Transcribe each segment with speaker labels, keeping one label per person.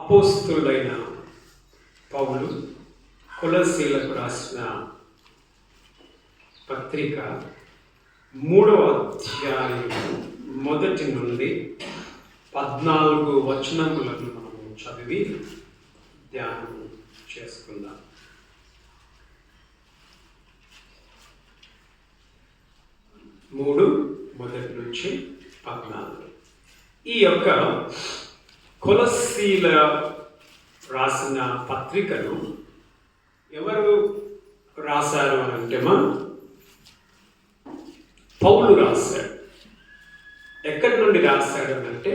Speaker 1: అపోస్తులైన పౌలు కొలస్సీలకు రాసిన పత్రిక 3వ అధ్యాయం 1 నుండి 14 వచనములను మనము చదివి ధ్యానం చేసుకుందాం. మొదటి నుంచి 14. ఈ యొక్క కొలస్సీల రాసిన పత్రికను ఎవరు రాశారు అని అంటే పౌలు రాశాడు. ఎక్కడి నుండి రాశాడు అంటే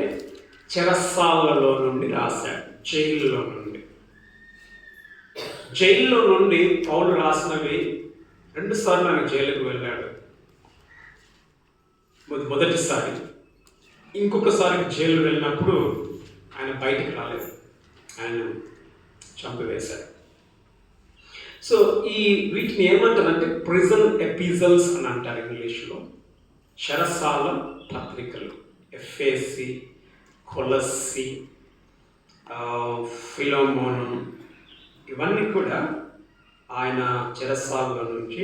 Speaker 1: చెరసాలలో నుండి రాశాడు, జైల్లో నుండి. జైల్లో నుండి పౌలు రాసినవి 2 సార్లు ఆయన జైలుకు వెళ్ళాడు. మొదటిసారి, ఇంకొకసారి జైలు వెళ్ళినప్పుడు ఆయన బయటికి రాలేదు, ఆయన చంపివేశారు. సో వీటిని ఏమంటారంటే ప్రిజన్ ఎపిజల్స్ అని అంటారు ఇంగ్లీష్లో. చెరసాల పత్రికలు. ఎఫెసీ, కొలస్సీ, ఫిలోమోను, ఇవన్నీ కూడా ఆయన చెరసాల నుంచి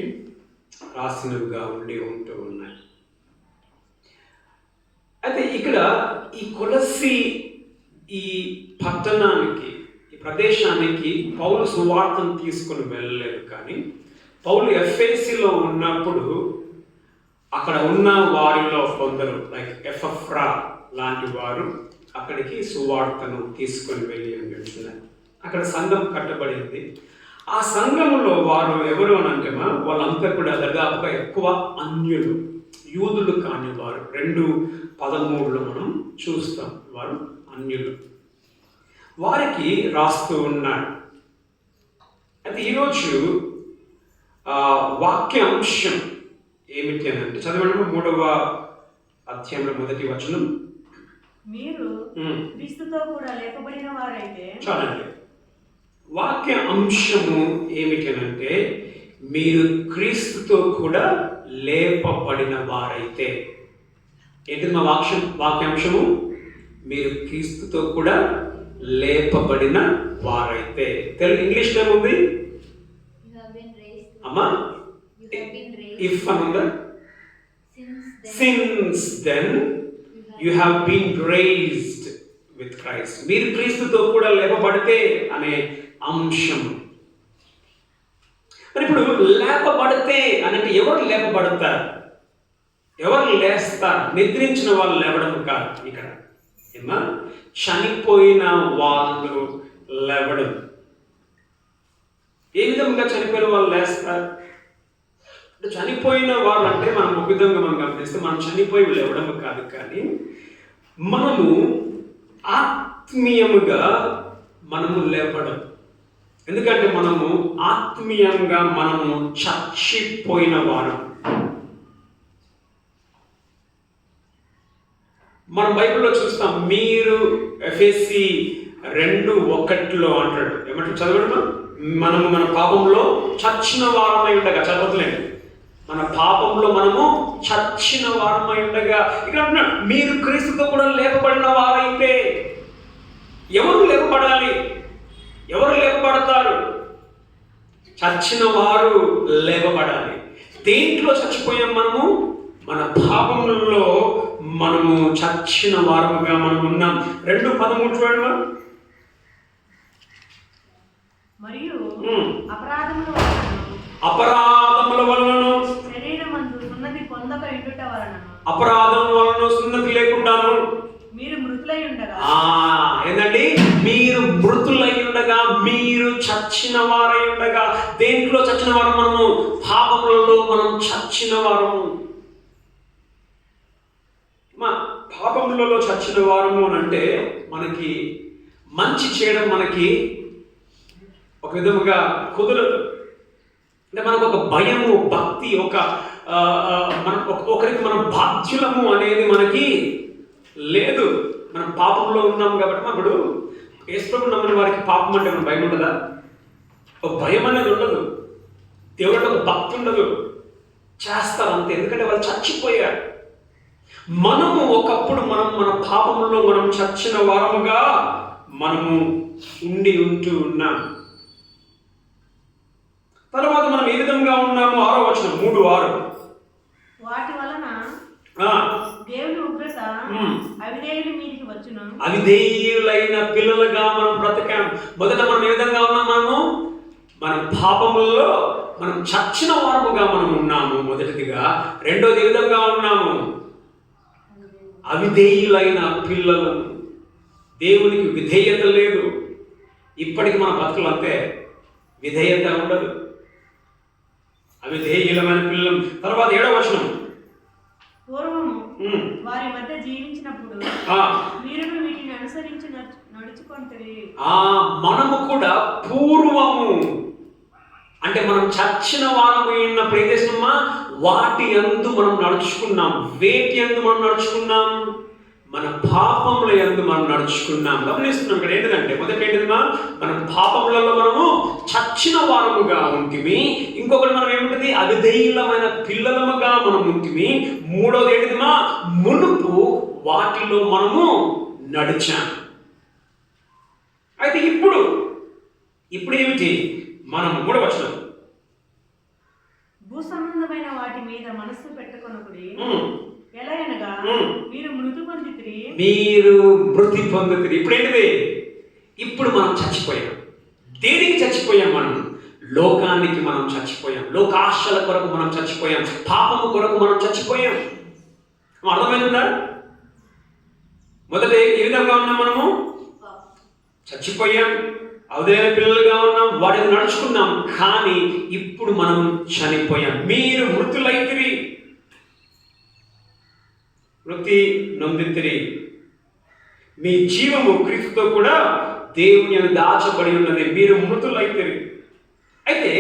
Speaker 1: రాసినవిగా ఉంటూ ఉన్నాయి. అయితే ఇక్కడ ఈ కొలస్సీ ఈ పట్టణానికి, ఈ ప్రదేశానికి పౌలు సువార్తను తీసుకొని వెళ్ళలేదు. కానీ పౌలు ఎఫెసీలో ఉన్నప్పుడు అక్కడ ఉన్న వారిలో కొందరు లైక్ ఎపఫ్రా లాంటి వారు అక్కడికి సువార్తను తీసుకొని వెళ్ళి ఉంటున్నారు. అక్కడ సంఘం కట్టబడింది. ఆ సంఘంలో వారు ఎవరు అని అంటే వాళ్ళంతా కూడా దాదాపుగా ఎక్కువ అన్యులు, యూదులు కాని వారు. 2:13 మనం చూస్తాం, వారు అన్యులు. వారికి రాస్తూ ఉన్నాడు. అయితే ఈరోజు వాక్యాంశం ఏమిటి అని అంటే చదవండి. 3వ అధ్యాయంలో 1వ వచనం.
Speaker 2: మీరు క్రీస్తుతో కూడా లేపబడిన వారైతే.
Speaker 1: చాలండి. వాక్య అంశము ఏమిటి అని అంటే మీరు క్రీస్తుతో కూడా లేపబడిన వారైతే. ఏంటి మా వాక్యాంశము? మీరు క్రీస్తుతో కూడా లేపబడిన వారైతే. తెలుగు ఇంగ్లీష్లో ఏముంది అమ్మా? ఇఫ్ అనుందా? Since then you have been raised with Christ. మీరు క్రీస్తుతో కూడా లేపబడితే అనే అంశం. మరి ఇప్పుడు లేపబడితే అంటే ఎవరు లేపబడతారు, ఎవరు లేస్తారు? నిద్రించిన వాళ్ళు లేవడం కాదు ఇక్కడ. ఏమా? చనిపోయిన వాళ్ళు లేవడం. ఏ విధంగా చనిపోయిన వాళ్ళు లేస్తారు అంటే, చనిపోయిన వాళ్ళు అంటే మనం ఒక విధంగా మనం గమనిస్తే మనం చనిపోయి లేవడం కాదు, కానీ మనము ఆత్మీయముగా మనము లేపడం. ఎందుకంటే మనము ఆత్మీయంగా మనము చచ్చిపోయిన వారు. మనం బైబిల్లో చూస్తాం. మీరు ఎఫెసీ 2:1 అంటాడు. ఏమంటాడు చదవడం? మనము మన పాపంలో చచ్చిన వారమై ఉండగా. చదవట్లేదు. మన పాపంలో మనము చచ్చిన వారమై ఉండగా. ఇక్కడ అంటున్నాడు మీరు క్రీస్తుతో కూడా లేపబడిన వారైతే. ఎవరు లేపబడాలి? ఎవరు లేపబడతారు? చచ్చిన వారు లేపబడాలి. దేంట్లో చచ్చిపోయాం మనము? మన పాపములలో మనము చచ్చిన వారముగా మనం ఉన్నాం. 2:13 చూడండి.
Speaker 2: మరియు
Speaker 1: అపరాధముల వలన
Speaker 2: శరీరమందు సున్నతి పొందక ఉండుట వలన,
Speaker 1: అపరాధం వలన సున్నతి లేకుండాను
Speaker 2: మీరు మృతులై ఉండగా.
Speaker 1: ఏంటండి? మీరు మృతులై ఉండగా, మీరు చచ్చిన వారై ఉండగా. దేంట్లో చచ్చిన వారు మనము? పాపములలో మనం చచ్చిన వారము. పాపములలో చచ్చిన వారము అని అంటే మనకి మంచి చేయడం మనకి ఒక విధముగా కుదరదు. అంటే మనకు ఒక భయము, భక్తి, ఒకరికి మనం బాధ్యులము అనేది మనకి లేదు. మనం పాపంలో ఉన్నాం కాబట్టి. ఇప్పుడు యేసుప్రభువు నమ్మిన వారికి పాపం అంటే మన భయం ఉండదా? ఒక భయం అనేది ఉండదు. దేవుడు ఒక భక్తి ఉండదు. చేస్తారు అంతే, ఎందుకంటే వాళ్ళు చచ్చిపోయారు. మనము ఒకప్పుడు మన పాపంలో మనం చచ్చిన వారముగా మనము ఉంటూ ఉన్నాం. తర్వాత మనం ఏ విధంగా ఉన్నాము? 6వ వచనం 3:6.
Speaker 2: వాటి వలన దేవుని ఉగ్రత అవిధేయుల మీదికి వచ్చును.
Speaker 1: అవిధేయులైన పిల్లలుగా మనం బ్రతకాం. మొదట మనం ఏ విధంగా ఉన్నాము? మన పాపములలో మనం చచ్చిన వారముగా మనం ఉన్నాము మొదటిదిగా. రెండోది ఏ విధంగా ఉన్నాము? అవిధేయులైన పిల్లలు. దేవునికి విధేయత లేదు. ఇప్పటికి మన బతుకులు అంతే, విధేయత ఉండదు, అవిధేయులమైన పిల్లలు. తర్వాత 7వ వచనం,
Speaker 2: పూర్వము వారి మధ్య జీవించినప్పుడు మీరును వీటిని అనుసరించి నడుచుకుంటే.
Speaker 1: మనము కూడా పూర్వము అంటే మనం చచ్చిన వారము ఉన్నప్పుడు ఏం చేస్తున్నామా? వాటి యందు మనం నడుచుకున్నాం. వేటి యందు మనం నడుచుకున్నాం? మన పాపముల యందు మనం నడుచుకున్నాం. గమనిస్తున్నాం ఇక్కడ ఏంటంటే, మొదటి ఏంటమ్మా? మన పాపములలో మనము చచ్చిన వారముగా ఉంటిమి. ఇంకొకటి మనం ఏముంటుంది? అవిధేయులమైన పిల్లలముగా మనం ఉంటిమి. మూడోది ఏంటమ్మా? మునుపు వాటిలో మనము నడిచాం. అయితే ఇప్పుడు ఏమిటి? మనం 3వ వచనం,
Speaker 2: భూ సంబంధమైన వాటి మీద మనస్సు పెట్టుకొనకుడి. ఎలాగనగా మీరు మృతి పొందితిరి. ఇప్పుడు ఏంటిది? ఇప్పుడు మనం చచ్చిపోయాం. దేనికి చచ్చిపోయాం? మనం లోకానికి మనం చచ్చిపోయాం. లోకాశల కొరకు మనం చచ్చిపోయాం. పాపము కొరకు మనం చచ్చిపోయాం. అర్థమైందా? మొదట ఏ విధంగా ఉన్నాం? మనము చచ్చిపోయాం, అవిధేయ పిల్లలుగా ఉన్నాం, వాటిని నడుచుకున్నాం. కానీ ఇప్పుడు మనం చనిపోయాం. మీరు మృతులైతిరి, మృతి నొందితిరి. మీ జీవము క్రీస్తుతో కూడా దేవుని యందు దాచబడి ఉన్నది. మీరు మృతులైతిరి. అయితే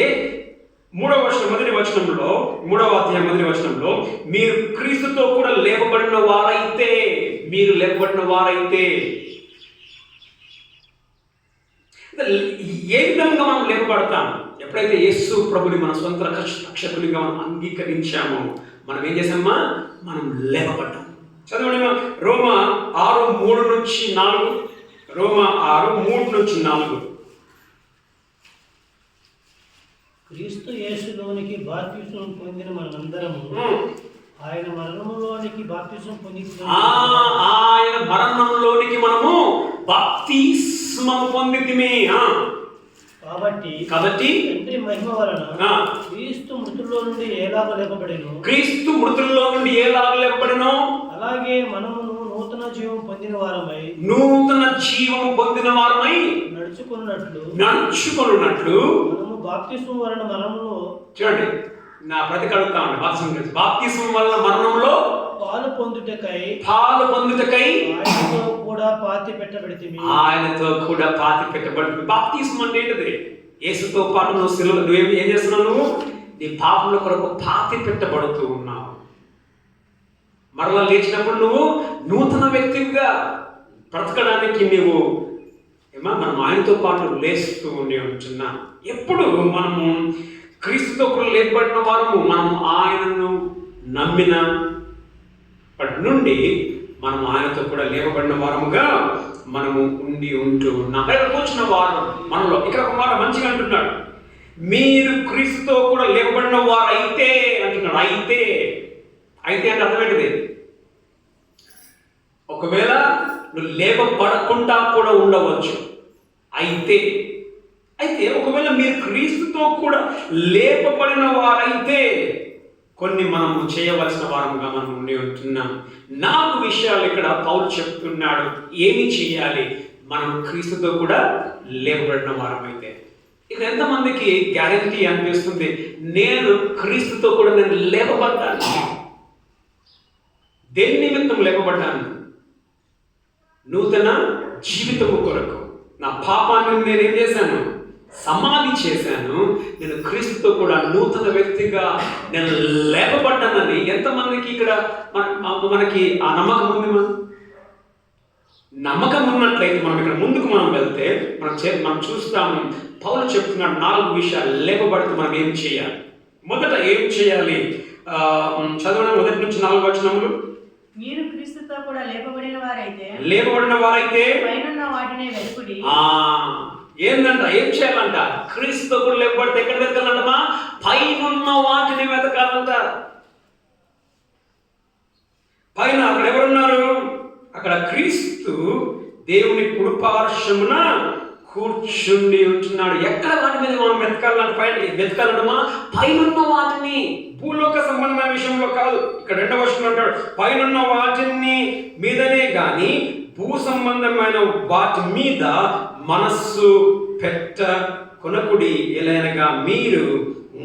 Speaker 2: 3వ వచనం మొదటి వచనంలో, 3వ అధ్యాయం మొదటి వచనంలో, మీరు క్రీస్తుతో కూడా లేపబడిన వారైతే, మీరు లేపబడిన వారైతే ఏ విధంగా మనం లేపబడతాం? ఎప్పుడైతే యేసు ప్రభుని మన సొంత రక్షకునిగా మనం అంగీకరించామో మనం ఏం చేసామా? మనం లేపబడ్డాం. చదవండి రోమా 6:3-4. రోమా 6:3-4.
Speaker 3: క్రీస్తు యేసులోనికి బాప్తిసం పొందిన మనందరము ఆయన మరణంలోనికి బాప్తిసం
Speaker 1: ఆయన మరణంలోనికి మనము బాప్తిస్మము పొందితిమి. కాబట్టి
Speaker 3: తండ్రి మహిమ వలన క్రీస్తు మృతుల్లో నుండి ఎలాగ లేపబడెనో అలాగే మనము నూతన జీవం పొందిన వారమై నడుచుకున్నట్లు మనము బాప్తిస్మం వలన మరణంలో,
Speaker 1: చూడండి నా ప్రతికడుతా ఉంది, బాప్తిస్మం వలన మరణంలో
Speaker 3: పాలు పొందుటకై
Speaker 1: ఆయనతో
Speaker 3: కూడా పాతి పెట్టబడితిమి.
Speaker 1: బాప్తిస్మం అంటే ఏంటిది? యేసుతో పాటు నువ్వు సిలువలో నువ్వు ఏం చేస్తున్నావు? నువ్వు నీ పాపముల కొరకు పాతి పెట్టబడుతూ ఉన్నావు. మరలా లేచినప్పుడు నువ్వు నూతన వ్యక్తిగా బ్రతకడానికి నువ్వు మనం ఆయనతో పాటు లేస్తూ ఉంటున్నాం. ఎప్పుడు మనము క్రీస్తుతో కూడా లేపబడిన వారము, మనము ఆయనను నమ్మిన నుండి మనం ఆయనతో కూడా లేపబడిన వారముగా మనము ఉంటూ ఉన్నాం. కూర్చున్న వారు మనలో ఇక్కడ ఒక మాట మంచిగా అంటున్నాడు, మీరు క్రీస్తుతో కూడా లేపబడిన వారు అయితే అంటున్నాడు. అయితే అంటే అర్థమేంటిది? ఒకవేళ నువ్వు లేపబడకుండా కూడా ఉండవచ్చు. అయితే ఒకవేళ మీరు క్రీస్తుతో కూడా లేపబడిన వారైతే కొన్ని మనము చేయవలసిన వారముగా మనం ఉంటున్నాం. 4 విషయాలు ఇక్కడ పౌలు చెప్తున్నాడు. ఏమి చేయాలి? మనం క్రీస్తుతో కూడా లేపబడిన వారమైతే. ఇక్కడ ఎంతమందికి గ్యారెంటీ అనిపిస్తుంది, నేను క్రీస్తుతో కూడా నేను లేపబడ్డాను? దేని నిమిత్తం లేపబడ్డాను? నూతన జీవితము కొరకు. నా పాపాన్ని నేనేం చేశాను? సమాధి చేశాను. నేను క్రీస్తుతో కూడా నూతన వ్యక్తిగా నేను లేపబడ్డానని ఎంతమందికి ఇక్కడ మనకి ఆ నమ్మకం ఉంది? నమ్మకం ఉన్నట్లయితే మనం ఇక్కడ ముందుకు మనం వెళ్తే మనం చూస్తాము. పౌలు చెప్తున్నాడు 4 విషయాలు. లేపబడితే మనం ఏం చేయాలి? మొదట ఏం చేయాలి? చదవడం 1 నుంచి 4 వచనములు.
Speaker 2: మీరు క్రీస్తుతో
Speaker 4: క్రీస్తుతో కూడా లేపబడిన
Speaker 2: వారైతే
Speaker 4: పైనున్న వాటినే వెతుకుడి.
Speaker 2: ఏందంట, ఏం చేయాలంట? క్రీస్తుతో కూడా లేపబడితే ఎక్కడ వెతకాలంటమా? పైనున్న వాటిని వెతకాలంట. పైన అక్కడ ఎవరున్నారు? అక్కడ క్రీస్తు దేవుని కుడిపార్శ్వమున కూర్చుండి ఉంటున్నాడు. ఎక్కడ వాటి మీద మనం వెతకాలంటమా? పైనున్న వాటిని, భూలోక సంబంధమైన విషయంలో కాదు. ఇక్కడ 2వ వచనంలో అంటాడు, పైనున్న వాటిని మీదనే గాని భూ సంబంధమైన వాటి మీద మనస్సు పెట్ట కొనకుడి. ఎలాగనగా మీరు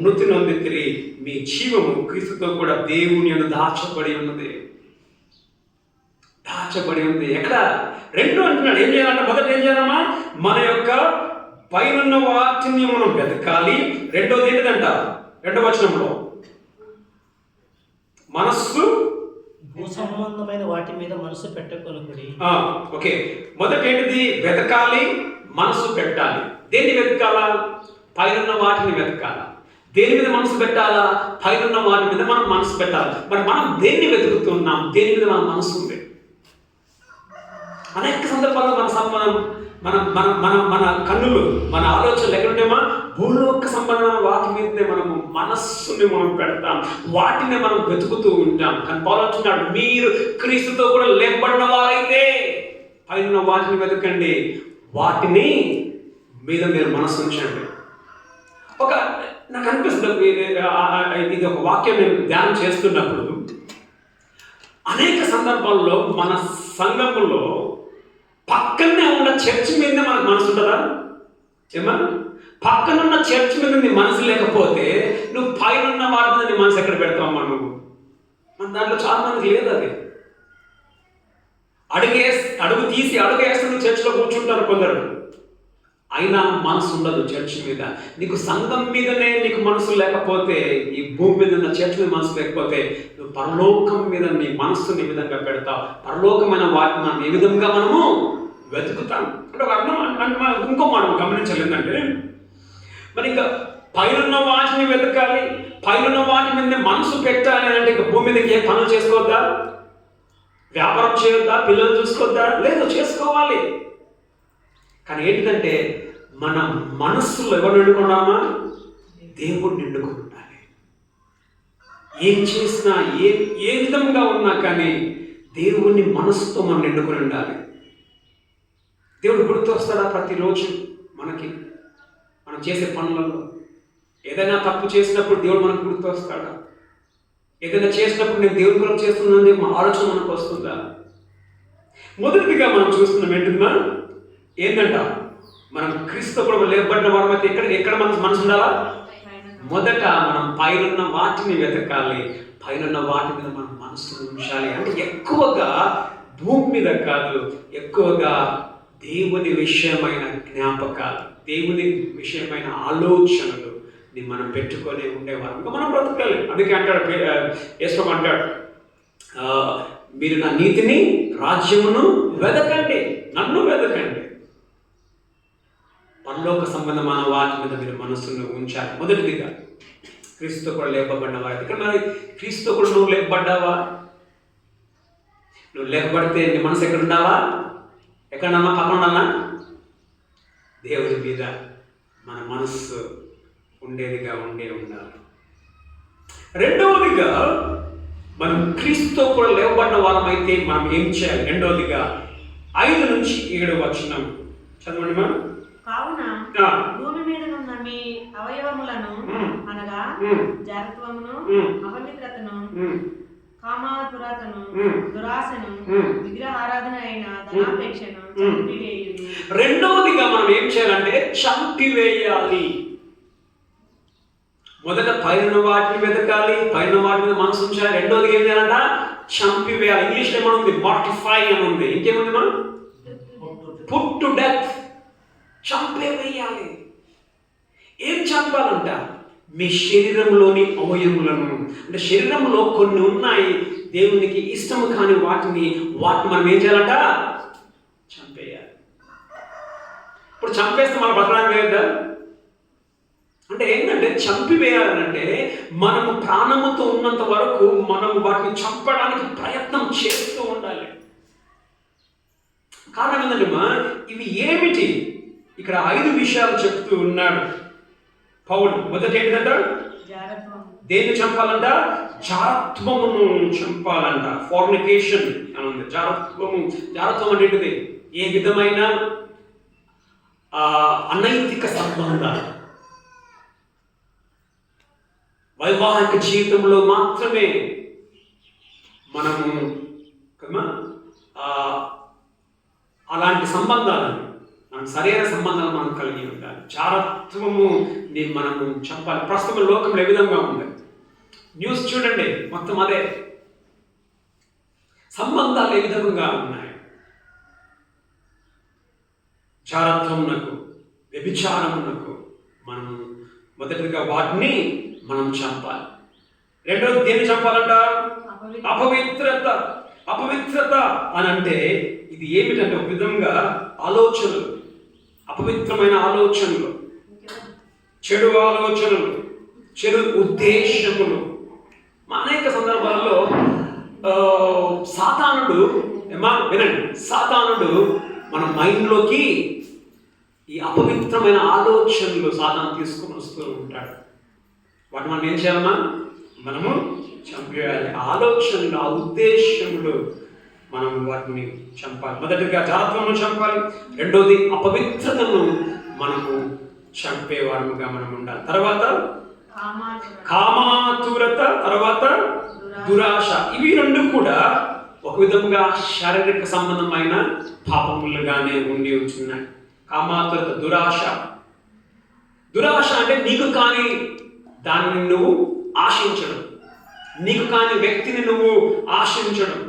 Speaker 2: మృతి నొందితిరి, మీ జీవము క్రీస్తుతో కూడా దేవుని యందు దాచబడి ఉన్నది. ఎక్కడ? 2 అంటున్నాడు. ఏం చేయాలంటే, మొదట ఏం చేయాలమ్మా? మన యొక్క పైనున్న వాటిని మనం వెతకాలి. రెండోది ఏంటిదంట? 2వ వచనంలో మనస్సు,
Speaker 3: భూ సంబంధమైన వాటి మీద మనసు పెట్టకొనకుడి.
Speaker 2: ఓకే, మొదటి ఏంటిది? వెతకాలి, మనసు పెట్టాలి. దేన్ని వెతకాలా? పైనున్న వాటిని వెతకాలా. దేని మీద మనసు పెట్టాలా? పైనున్న వాటి మీద మనం మనసు పెట్టాలి. మరి మనం దేన్ని వెతుకుతున్నాం? దేని మీద మన మనసు ఉంది? అనేక సందర్భాల్లో మన కన్నులు, మన ఆలోచనలు ఎక్కడుంటేమా? భూలోక సంబంధమైన వాటి మీదనే మనము మనస్సుని మనం పెడతాం, వాటిని మనం వెతుకుతూ ఉంటాం. కానీ పౌలు అంటున్నాడు, మీరు క్రీస్తుతో కూడా లేపబడిన వారైతే పైన వాటిని వెతకండి, వాటిని మీద మీరు మనస్సు ఉంచండి. నాకు అనిపిస్తుంది, ఇది ఒక వాక్యం నేను ధ్యానం చేస్తున్నప్పుడు, అనేక సందర్భాల్లో మన సంఘములో పక్కనే ఉన్న చర్చ్ మీదనే మనకు మనసు ఉంటుందా? ఏమన్నా పక్కనున్న చర్చ్ మీద నీ మనసు లేకపోతే నువ్వు పైన ఉన్న వాటి మీద నీ మనసు ఎక్కడ పెడతావమ్మా? నువ్వు మన దాంట్లో చాలా మందికి లేదు అది. అడుగు వేస్తే నువ్వు చర్చిలో కూర్చుంటారు కొందరు, అయినా మనసు ఉండదు చర్చ్ మీద. నీకు సంఘం మీదనే నీకు మనసు లేకపోతే, ఈ భూమి మీద ఉన్న చర్చ్ మీద మనసు లేకపోతే, నువ్వు పరలోకం మీద నీ మనస్సుని ఏ విధంగా పెడతావు? పరలోకమైన వాటిని మనం ఏ విధంగా మనము వెతుకుతాం అంటే అర్థం. ఇంకో మనం గమనించలేదంటే, మరి ఇంకా పైనున్న వాటిని వెతకాలి, పైనున్న వాటి మీద మనసు పెట్టాలి అంటే ఇంకా భూమి మీద ఏ పనులు చేసుకోవద్దా? వ్యాపారం చేయొద్దా? పిల్లలు చూసుకోవద్దా? లేదు, చేసుకోవాలి. కానీ ఏంటిదంటే, మన మనస్సులో ఎవరు నిండుకున్నామా? దేవుడు నిండుకుని ఉండాలి. ఏం చేసినా, ఏ విధంగా ఉన్నా కానీ దేవుని మనస్సుతో మనం నిండుకుని ఉండాలి. దేవుడు గుర్తు వస్తాడా ప్రతిరోజు మనకి? మనం చేసే పనులలో ఏదైనా తప్పు చేసినప్పుడు దేవుడు మనకు గుర్తు వస్తాడా? ఏదైనా చేసినప్పుడు నేను దేవుని కొరకు చేస్తున్నానని మా ఆలోచన మనకు వస్తుందా? మొదటిగా మనం చూస్తున్నాం ఏంటంట, మనం క్రీస్తు కూడా లేపబడిన వారమైతే ఎక్కడ మనసు ఉండాలా? మొదట మనం పైనున్న వాటిని వెతకాలి, పైనున్న వాటి మీద మనం మనసు ఉంచాలి. అంటే ఎక్కువగా భూమి మీద కాదు, ఎక్కువగా దేవుని విషయమైన జ్ఞాపకాలు, దేవుని విషయమైన ఆలోచనలు మనం పెట్టుకొని ఉండేవారు మనం బ్రతకాలి. అందుకే అంటాడు యేసు అంటాడు, మీరు నా నీతిని, రాజ్యమును వెతకండి, నన్ను వెతకండి. పరలోక సంబంధమైన వాటి మీద మీరు మనస్సును ఉంచాలి. మొదటిదిగా క్రీస్తుతో కూడా లేపబడిన వారి ఇక్కడ మరి క్రీస్తుతో కూడా నువ్వు లేపబడ్డావా? నువ్వు లేపబడితే నీ మనసు ఎక్కడ ఉండాలా? ఎక్కడన్నా పక్కన ఉండాలా? దేవుడి మీద మన మనస్సు ఉండేదిగా ఉండాలి. రెండవదిగా మనం క్రీస్తుతో కూడా లేవబడిన వారమైతే మనం ఏం చేయాలి? రెండవదిగా 5 నుంచి 7 వచనం చదవండి. మనం
Speaker 4: కావున భూమి మీద ఉన్న మీ అవయవములను అనగా జారత్వమును, అపవిత్రతను, కామాతురతను, దురాశను, విగ్రహారాధన అయిన ధనాపేక్షను చంపివేయుడి.
Speaker 2: రెండవదిగా మనం ఏం చేయాలంటే చంపివేయాలి. మొదట పైన వాటిని వెతకాలి, పైన వాటి మీద మనసు ఉంచాలి. రెండోది ఏం చేయాలంట? చంపివేయాలి. ఇంగ్లీష్లో ఏమనుంది? మార్టిఫై అని ఉంది. ఇంకేముంది? మనం పుట్ టు డెత్, చంపేవేయాలి. ఏం చంపాలంట? మీ శరీరంలోని అవయములను. అంటే శరీరంలో కొన్ని ఉన్నాయి దేవునికి ఇష్టము కాని వాటిని మనం ఏం చేయాలంట? చంపేయాలి. ఇప్పుడు చంపేస్తే మన బతకడానికి లేదా?
Speaker 1: అంటే ఏంటంటే చంపివేయాలంటే మనము ప్రాణముతో ఉన్నంత వరకు మనం వాటిని చంపడానికి ప్రయత్నం చేస్తూ ఉండాలి. కారణం ఏంటంటే ఇవి ఏమిటి? ఇక్కడ 5 విషయాలు చెప్తూ ఉన్నాడు పౌలు. మొదటి ఏంటంట? దేన్ని చంపాలంట? జారత్వమును చంపాలంట. ఫార్నికేషన్ అని ఉంది. జారత్వం అంటే ఏంటిది? ఏ విధమైన అనైతిక సంబంధాలు, వైవాహిక జీవితంలో మాత్రమే మనము అలాంటి సంబంధాలను, మనం సరైన సంబంధాలు మనం కలిగి ఉండాలి. జారత్వము మనము చంపాలి. ప్రస్తుతం లోకంలో ఏ విధంగా ఉంది? న్యూస్ చూడండి, మొత్తం అదే. సంబంధాలు ఏ విధంగా ఉన్నాయి? జారత్వమునకు, వ్యభిచారమునకు మనం మొదటిగా వాటిని మనం చంపాలి. రెండోది దేన్ని చంపాలంట? అపవిత్రత. అపవిత్రత అని అంటే ఇది ఏమిటంటే ఒక విధంగా ఆలోచనలు, అపవిత్రమైన ఆలోచనలు, చెడు ఆలోచనలు, చెడు ఉద్దేశములు. అనేక సందర్భాల్లో సాతానుడు, వినండి, సాతానుడు మన మైండ్లోకి ఈ అపవిత్రమైన ఆలోచనలు సాతాను తీసుకుని వస్తూ ఉంటాడు. వాటి మనం ఏం చేయాలన్నా? మనము చంపేయాలి. ఆలోచనలు, ఆ ఉద్దేశములు మనం వాటిని చంపాలి. మొదటిగా జారత్వమును చంపాలి. రెండోది అపవిత్రతను మనము చంపేవారముగా మనం ఉండాలి. తర్వాత కామాతురత, తర్వాత దురాశ. ఇవి రెండు కూడా ఒక విధంగా శారీరక సంబంధమైన పాపములుగానే ఉండి ఉంటున్నాయి. కామాతురత, దురాశ. దురాశ అంటే నీకు కానీ దానిని నువ్వు ఆశించడం, నీకు కాని వ్యక్తిని నువ్వు ఆశించడం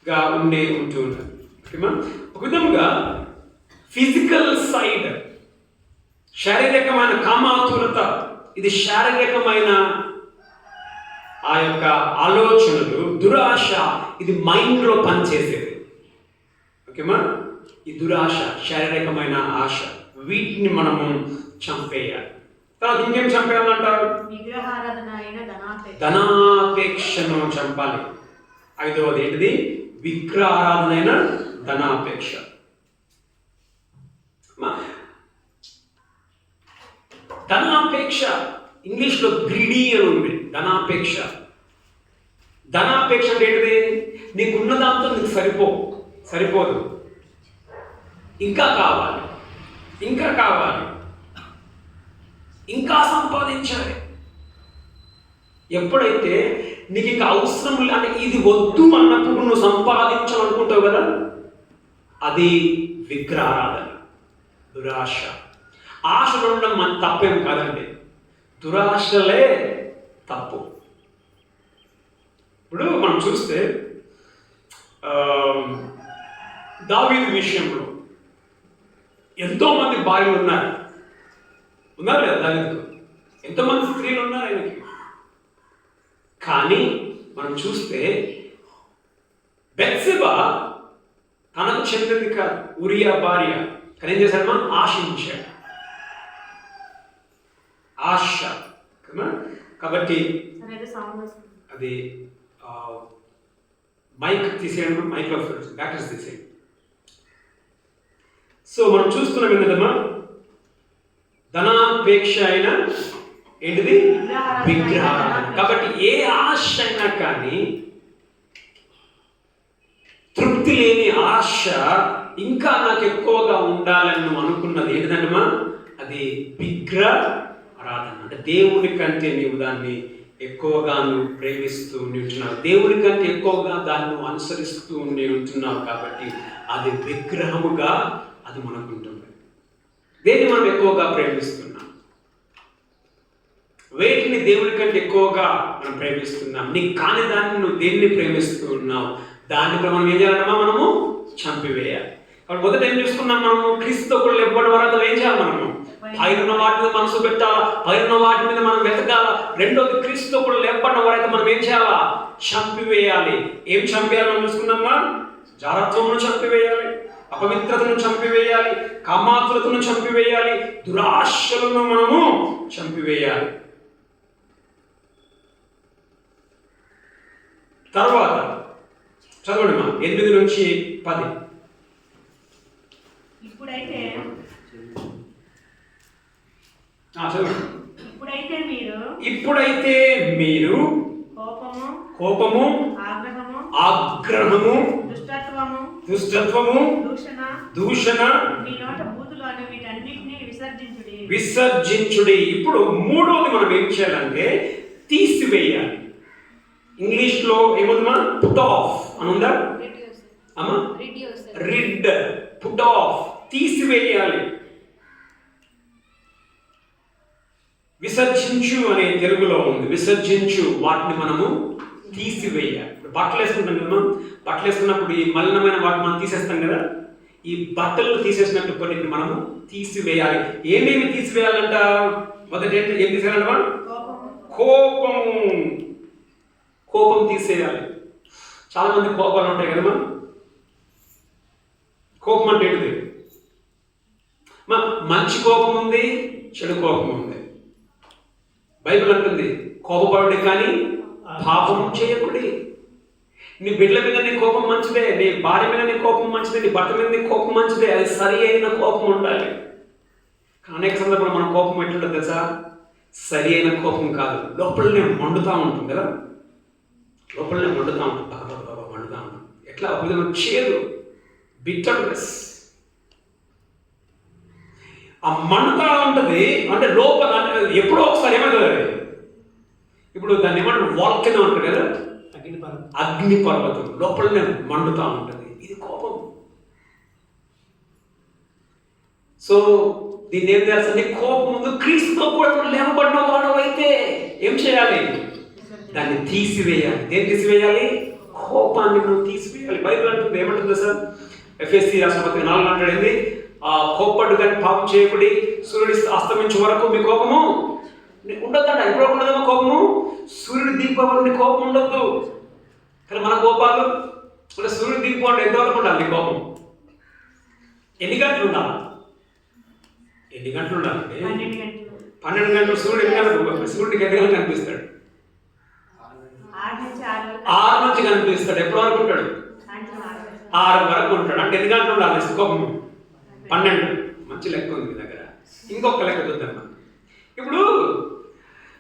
Speaker 1: గా ఉంటూ ఉంటారు. ఒక విధంగా ఫిజికల్ సైడ్, శారీరకమైన కామాతురత, ఇది శారీరకమైన ఆ యొక్క ఆలోచనలు. దురాశ ఇది మైండ్లో పనిచేసేది. ఓకేమా? ఈ దురాశ, శారీరకమైన ఆశ, వీటిని మనము చంపేయాలి. తర్వాత ఇంకేం చంపేయాలంటారు? ధనాపేక్షను చంపాలి. 5వది ఏంటిది? విగ్రహారాధన అయిన ధనాపేక్ష. ధనాపేక్ష ఇంగ్లీష్లో గ్రీడీ అని ఉంది. ధనాపేక్ష. ధనాపేక్ష అంటే ఏంటిది? నీకున్న దాంతో నీకు సరిపోదు, ఇంకా కావాలి, ఇంకా కావాలి, ఇంకా సంపాదించాలి. ఎప్పుడైతే నీకు ఇంకా అవసరం అంటే ఇది వద్దు అన్నప్పుడు నువ్వు సంపాదించాలనుకుంటావు కదా, అది విగ్రహారాధన, దురాశ. ఆశలు ఉండడం మన తప్పేం కాదండి, దురాశలే తప్పు. ఇప్పుడు మనం చూస్తే దావీదు విషయంలో ఎంతోమంది భార్యలు ఉన్నారు లేదా? దావీదుకు ఎంతోమంది స్త్రీలు ఉన్నారు ఆయనకి. కానీ మనం చూస్తే బెత్షెబా తనకు చెందింది కాదు, ఉరియా భార్య. కానీ ఏం చేశాడు? మనం ఆశించాడు, ఆశ. కాబట్టి అది మైక్ తీసేయండి, మైక్లో బ్యాటరీస్ తీసేయండి. సో మనం చూస్తున్నాం ఏంటంటే ధనాపేక్ష అయినా ఏంటిది? విగ్రహారాధన. కాబట్టి ఏ ఆశ అయినా కానీ, తృప్తి లేని ఆశ, ఇంకా నాకు ఎక్కువగా ఉండాలని నువ్వు అనుకున్నది ఏంటిదంటమా? అది విగ్రహారాధన. అంటే దేవుని కంటే నీవు దాన్ని ఎక్కువగా నువ్వు ప్రేమిస్తూ ఉంటున్నావు, దేవుని కంటే ఎక్కువగా దాన్ని నువ్వు అనుసరిస్తూ ఉంటున్నావు. కాబట్టి అది విగ్రహముగా అది మనకు ఉంటుంది. దేన్ని మనం ఎక్కువగా ప్రేమిస్తున్నాం? వేటిని దేవుని కంటే ఎక్కువగా మనం ప్రేమిస్తున్నాం? నీకు కాని దాన్ని నువ్వు దేన్ని ప్రేమిస్తూ ఉన్నావు? దాన్ని కూడా మనం ఏం చేయాలన్నా? మనము చంపివేయాలి. కాబట్టి మొదట ఏం చూసుకున్నాం? మనము క్రీస్తుతో కూడా ఎప్పటి వరకు ఏం చేయాలి? మనము పైన వాటి మీద మనసు పెట్టాలా, పైన వాటి మీద మనం వెతకాలా. రెండోది క్రీస్తుతో కూడా లేపడిన వారైతే మనం ఏం చేయాలా? చంపివేయాలి. ఏం చంపేయాలి మనం చూసుకున్నామా? జారత్వమును చంపివేయాలి.
Speaker 2: అపవిత్రతను చంపివేయాలి, కామాతులతను చంపివేయాలి, దురాశలను మనము చంపివేయాలి. తర్వాత చదవండి మా 8 నుంచి 10.
Speaker 4: ఇప్పుడైతే
Speaker 2: చదవండి.
Speaker 4: ఇప్పుడైతే మీరు
Speaker 2: కోపము, ఆగ్రహము, దుష్టత్వము, దూషణ
Speaker 4: మీ నోట బూతులు అని వీటన్నిటిని
Speaker 2: విసర్జించుడి. ఇప్పుడు మూడోది మనం ఏం చేయాలంటే తీసివేయాలి. ఇంగ్లీష్ లో ఏముందమ్మా? పుట్ ఆఫ్ అని ఉందా అమ్మా? రిడ్, పుట్ ఆఫ్, తీసివేయాలి. విసర్జించు అనే తెలుగులో ఉంది. విసర్జించు, వాటిని మనము తీసివేయాలి. బట్టలు వేసుకుంటాం కదా, బట్టలు వేసుకున్నప్పుడు ఈ మలినమైన వాటిని మనం తీసేస్తాం కదా, ఈ బట్టలు తీసేసినట్టు కొన్నిటిని మనము తీసివేయాలి. ఏమేమి తీసివేయాలంట? మొదటి ఏం తీసేయాలంట? కోపము. కోపం తీసేయాలి. చాలా మంది కోపాలు ఉంటాయి కదమ్మా. కోపం అంటే ఏంటిది? మంచి కోపం ఉంది, చెడు కోపం ఉంది. బైబిల్ అంటుంది కోపపడుడి కానీ పాపం చేయకుడి. నీ బిడ్డల మీద నీ కోపం మంచిదే, నీ భార్య మీద నీ కోపం మంచిదే, నీ భర్త మీద నీ కోపం మంచిదే, అది సరి అయిన కోపం ఉండాలి. అనేక సందర్భంలో మన కోపం ఎట్లుంటుంది తెలుసా? సరి అయిన కోపం కాదు, లోపలనే మండుతూ ఉంటుంది కదా, లోపలనే మండుతూ ఉంటుంది, మండుతూ ఉంటుంది. ఎట్లా ఒక విధంగా చేదు, బిట్టర్నెస్, ఆ మండుతూ ఉంటుంది. అంటే లోపల ఎప్పుడో ఒకసారి ఏమవుతుంది? ఇప్పుడు దాన్ని ఏమంటారు? వాల్కెనో అంటారు కదా, అగ్ని పర్వతం లోపలనే మండుతూ ఉంటుంది. ఇది కోపం. సో దీన్ని ఏం చేయాల్సింది? కోపం ముందు క్రీస్తుతో కూడా లేవబడిన వాడు అయితే ఏం చేయాలి? దాన్ని తీసివేయాలి. దేన్ని తీసివేయాలి? కోపాన్ని నువ్వు తీసివేయాలి. బైబిల్ అంటుంది, ఏమంటుంది సార్? ఎఫెసీ రాసిన పత్రిక 4 అంటాడు, కోప్పడు కానీ పాపం చేయకుడి, సూర్యుడి అస్తమించే వరకు మీ కోపము ఉండొద్దంట. ఎప్పుడు ఉండదమ్మా కోపము? సూర్యుడి దీపం కోపం ఉండొద్దు. కానీ మన కోపాలు అంటే సూర్యుడి దీపం అంటే ఎంతవరకు ఉండాలి నీ కోపం? ఎన్ని గంటలు ఉండాలి? ఎన్ని గంటలు ఉండాలండి? 12 గంటలు. సూర్యుడు ఎన్ని గంటలు? సూర్యుడికి ఎన్ని గంటలు కనిపిస్తాడు? 6 నుంచి కనిపిస్తాడు. ఎప్పటి వరకు ఉంటాడు? 6 వరకు ఉంటాడు. అంటే ఎన్ని గంటలు ఉండాలి కోపం? 12. మంచి లెక్క ఉంది మీ దగ్గర. ఇంకొక లెక్క చూద్దాం. ఇప్పుడు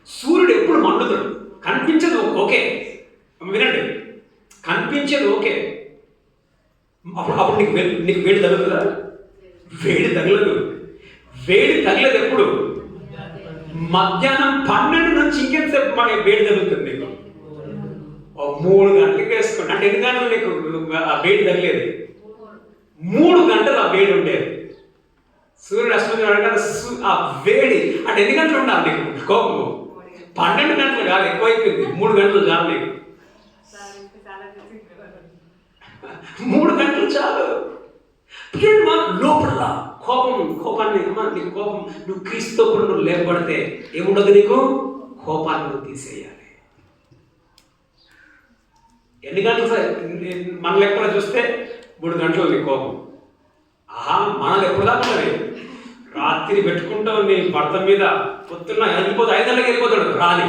Speaker 2: సూర్యుడు ఎప్పుడు మండుతాడు? కనిపించదు, ఓకే, వినండి, కనిపించేది ఓకే. అప్పుడు నీకు వేడి తగులుతుందా? వేడి తగలదు. వేడి తగలదు ఎప్పుడు? మధ్యాహ్నం 12 నుంచి ఇంకెంతసేపు మనకి వేడి తగులుతుంది నీకు? 3 గంటలకి వేసుకోండి. అంటే ఎన్ని గంటలు నీకు ఆ వేడి తగిలేది? 3 గంటలు ఆ వేడి ఉండేది. సూర్యుడు అస్తమించిన ఆ వేడి అంటే ఎన్ని గంటలు ఉండాలి నీకు కోపము? 12 గంటలు కాదు, ఎక్కువైపోయింది. 3 గంటలు చాలు నీకు. 3 గంటలు చాలు. లోపల కోపాన్ని నీకు కోపం, నువ్వు క్రీస్తుతో కూడా నువ్వు లేపబడితే ఏముండదు నీకు? కోపాన్ని నువ్వు తీసేయాలి. ఎన్ని గంటలు సార్? మన లెక్కలో చూస్తే 3 గంటలు నీ కోపం. మనది ఎప్పుడు దాకా రాత్రి పెట్టుకుంటావు నీ భర్త మీద, పొద్దున్న వెళ్ళిపోతే 5 గంటలకు వెళ్ళిపోతాడు రాని,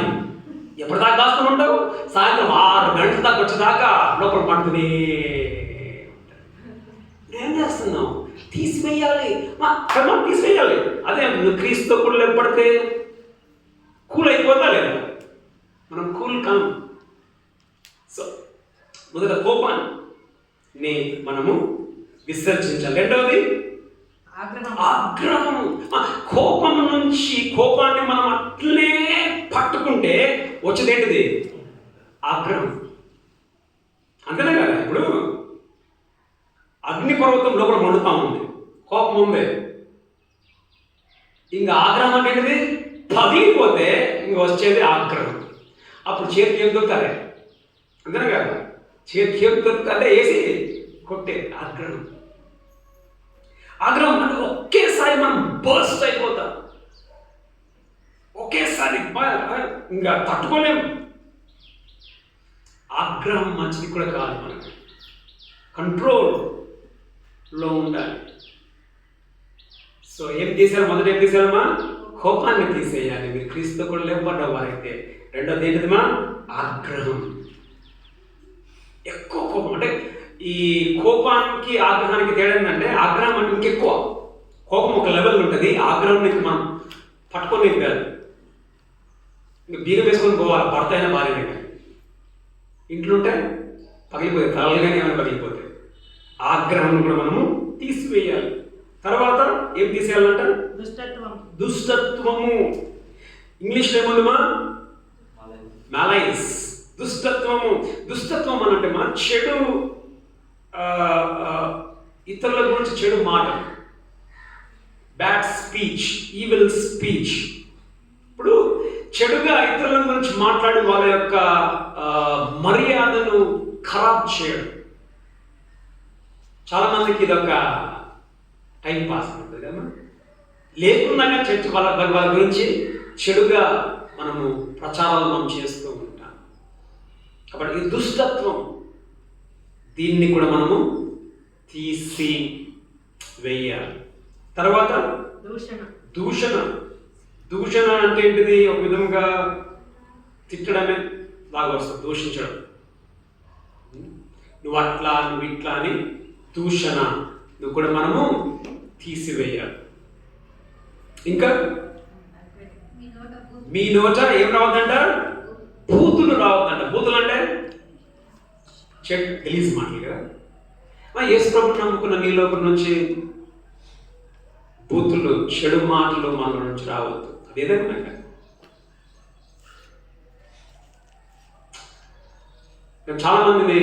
Speaker 2: ఎప్పటిదాకా కాస్తూ ఉంటావు? సాయంత్రం 6 గంటల దాకా వచ్చేదాకా లోపల పడుతుంది. ఏం చేస్తున్నావు? తీసివేయాలి, తీసివేయాలి. అదే నువ్వు క్రీస్తుతో కూడా లేపడితే కూల్ అయిపోతా లేదా? మనం కూల్ కాం. సో మొదట కోపాన్ని మనము విసర్జించాలి. రెండవది ఆగ్రహం. కోపం నుంచి కోపాన్ని మనం అట్లే పట్టుకుంటే వచ్చేది ఏంటిది? ఆగ్రహం. అంతేనే కదా? ఇప్పుడు అగ్నిపర్వతం లోపల మండుతా ఉంది, కోపం ఉంది. ఇంకా ఆగ్రహం అంటే ఏంటిది? పగిలిపోతే ఇంక వచ్చేది ఆగ్రహం. అప్పుడు చేతికి ఏం దొరుకుతారే? అంతేనే కదా? చేతికి ఏం దొరుకుతారే? వేసి కొట్టే ఆగ్రహం. ఆగ్రహం అంటే ఒకేసారి మనం బర్స్ట్ అయిపోతాం, ఒకేసారి ఇంకా తట్టుకోలేము. ఆగ్రహం మంచిది కూడా కాదు. మనకి కంట్రోల్,
Speaker 1: లో ఉండాలి. సో ఏం తీసారు? మొదట ఏం తీసారమ్మా? కోపాన్ని తీసేయాలి. మీరు క్రీస్తు కూడా లేపడ్డ వారైతే. రెండోది ఏంటిదిమా? ఆగ్రహం. ఎక్కువ కోపం. అంటే ఈ కోపానికి ఆగ్రహానికి తేడా ఏంటంటే, ఆగ్రహం అంటే ఇంకెక్కువ. కోపం ఒక లెవెల్ ఉంటుంది, ఆగ్రహం నీకు మనం పట్టుకొని కాదు. ఇంకా బీగం వేసుకొని పోవాలి, భర్త అయినా భార్య కానీ. ఇంట్లో ఉంటే పగిలిపోతాయి, తలలు కానీ ఏమైనా పగిలిపోతాయి. ఆగ్రహం కూడా మనము తీసివేయాలి. తర్వాత ఏం తీసేయాలంట? దుష్టత్వము. ఇంగ్లీష్లో ఏముందమ్మా? మాలైస్. దుష్టత్వము. దుష్టత్వం అనంటే మా చెడు, ఇతరుల గురించి చెడు మాటలు, బ్యాడ్ స్పీచ్, ఈవిల్ స్పీచ్. ఇప్పుడు చెడుగా ఇతరుల గురించి మాట్లాడి వాళ్ళ యొక్క మర్యాదను ఖరాబ్ చేయడం. చాలా మందికి ఇదొక టైం పాస్ ఉంటుంది కదా. లేకుండా చర్చ వాళ్ళ గురించి చెడుగా మనము ప్రచారాలు మనం చేస్తూ ఉంటాం. కాబట్టి ఈ దుష్టత్వం, దీన్ని కూడా మనము తీసి వేయాలి. తర్వాత దూషణ. దూషణ అంటే ఏంటిది? ఒక విధంగా తిట్టడమే బాగా వస్తుంది, దూషించడం. నువ్వు అట్లా, నువ్వు ఇట్లా అని దూషణ నువ్వు కూడా మనము తీసివేయాలి. ఇంకా మీ నోట ఏం రావద్దంట? బూతులు రావద్దంట. బూతులు అంటే గలీజ్ మాటలు కదా. యేసు ప్రభువుని నమ్ముకున్న నీ లోపల నుంచి బూతులు, చెడు మాటలు మన నుంచి రావద్దు. అదేదన్నా చాలా మందిని,